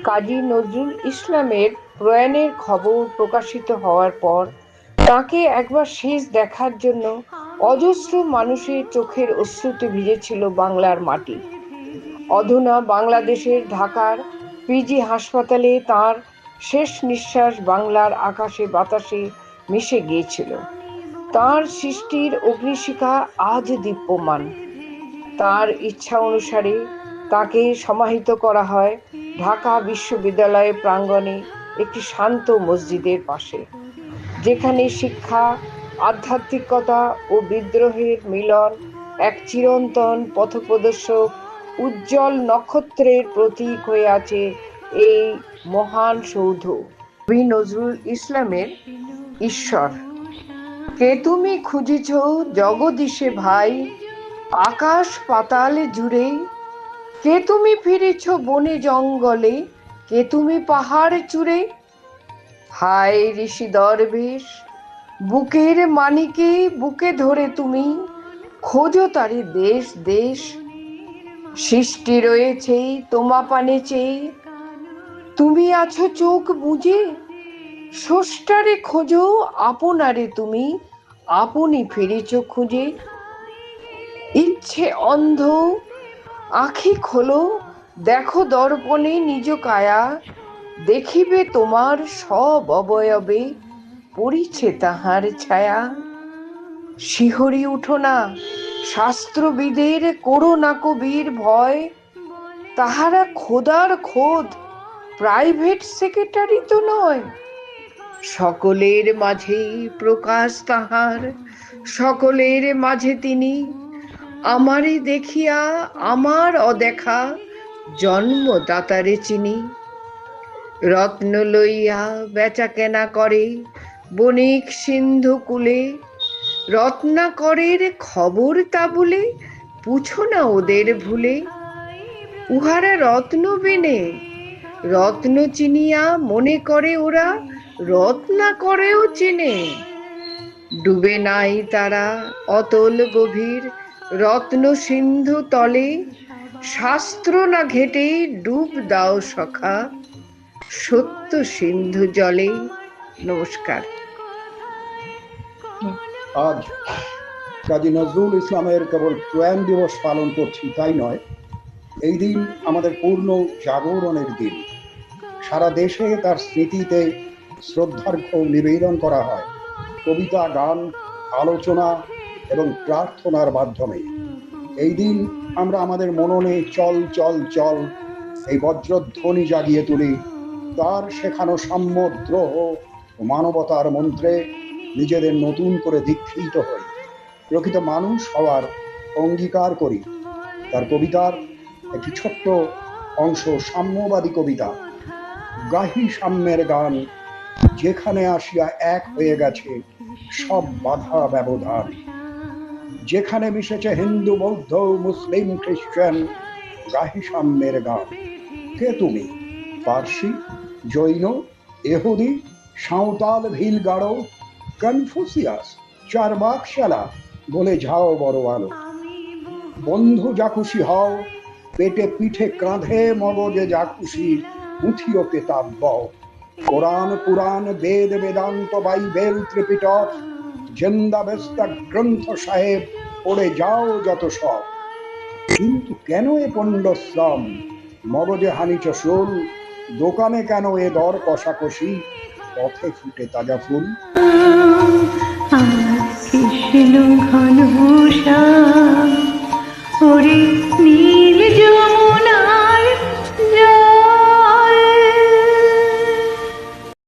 কাজী নজরুল ইসলামের প্রয়াণের খবর প্রকাশিত হওয়ার পর তাঁকে একবার শেষ দেখার জন্য অজস্র মানুষের চোখের অশ্রুতে ভিজেছিল বাংলার মাটি। অধুনা বাংলাদেশের ঢাকার পিজি হাসপাতালে তাঁর শেষ নিঃশ্বাস বাংলার আকাশে বাতাসে মিশে গিয়েছিল। তাঁর সৃষ্টির অগ্নিশিখা আজ দীপ্যমান। তাঁর ইচ্ছা অনুসারে তাকে সমাহিত করা হয় ঢাকা বিশ্ববিদ্যালয়ের প্রাঙ্গণে একটি শান্ত মসজিদের পাশে, যেখানে শিক্ষা, আধ্যাত্মিকতা ও বিদ্রোহের মিলন এক চিরন্তন পথপ্রদর্শক উজ্জ্বল নক্ষত্রের প্রতীক হয়ে আছে এই মহান সৌধ। কবি নজরুল ইসলামের ঈশ্বর। কে তুমি খুঁজিছ জগদীশে ভাই, আকাশ পাতাল জুড়ে, কে তুমি ফিরেছ বনে জঙ্গলে, কে তুমি পাহাড় চূড়ে। হায় ঋষি দরবেশ, বুকের মানিকে বুকে ধরে তুমি খোঁজো তারে দেশ দেশ। সৃষ্টি রয়েছে তোমা পানে চেয়ে, তুমি আছো চোখ বুঝে, স্রষ্টারে খোঁজো আপনারে তুমি, আপনি ফিরেছ খুঁজে। ইচ্ছে অন্ধ আখি খোলো, দেখো দর্পণে নিজ কায়া, দেখিবে তোমার সব অবয়বে পড়িছে তাহার ছায়া। শিহরি উঠো না, শাস্ত্রবিদের করো না কবির ভয়, তাহারা খোদার খোদ, প্রাইভেট সেক্রেটারি তো নয়। সকলের মাঝেই প্রকাশ তাহার, সকলের মাঝে তিনি, আমারে দেখিয়া আমার অদেখা জন্মদাতারে চিনি। রত্ন লইয়া বেচা কেনা করে বণিক সিন্ধু কূলে, রত্নাকরের খবর তা বলে পুছো না ওদের ভুলে। উহারা রত্ন বেনে, রত্ন চিনিয়া মনে করে ওরা রত্নাকরেও চেনে। ডুবে নাই তারা অতল গভীর রত্ন সিন্ধু তলে, শাস্ত্র না ঘেটে ডুব দাও সখা সত্য সিন্ধু জলে। নমস্কার। আজ কাজী নজরুল ইসলামের কেবল প্রয়াণ দিবস পালন করছি তাই নয়, এই দিন আমাদের পূর্ণ জাগরণের দিন। সারা দেশে তার স্মৃতিতে শ্রদ্ধার্ঘ্য নিবেদন করা হয় কবিতা, গান, আলোচনা এবং প্রার্থনার মাধ্যমে। এই দিন আমরা আমাদের মননে চল চল চল এই বজ্রধ্বনি জাগিয়ে তুলি, তার শেখানো সাম্য, দ্রোহ ও মানবতার মন্ত্রে নিজেদের নতুন করে দীক্ষিত হই, প্রকৃত মানুষ হওয়ার অঙ্গীকার করি। তার কবিতার একটি ছোট্ট অংশ সাম্যবাদী কবিতা। গাহি সাম্যের গান, যেখানে আসিয়া এক হয়ে গেছে সব বাধা ব্যবধান, যেখানে মিশেছে হিন্দু, বৌদ্ধ, মুসলিম, খ্রিস্টান, গাহি সাম্যের গান। কে তুমি? পার্সি, জৈন, এহুদি, সাঁওতাল, ভিল, গাড়ো, কনফুসিয়াস, চারবাকশালা, বলে যাও বড় আলো। বন্ধু যা খুশি হও, পেটে পিঠে কাঁধে মগজে যা খুশি উঠিও কেতাব বও। কোরআন, পুরাণ, বেদ, বেদান্ত, বাইবেল, ত্রিপিটক, জেন্দাবেস্তা গ্রন্থ সাহেব পড়ে যাও যত সব। কিন্তু কেন এ পণ্ডশ্রম? মগজে হানিচ শুল, দোকানে কেন এ দর কষাকষি? পথে ফুটে তাজা ফুল। কৃষ্ণ ঘন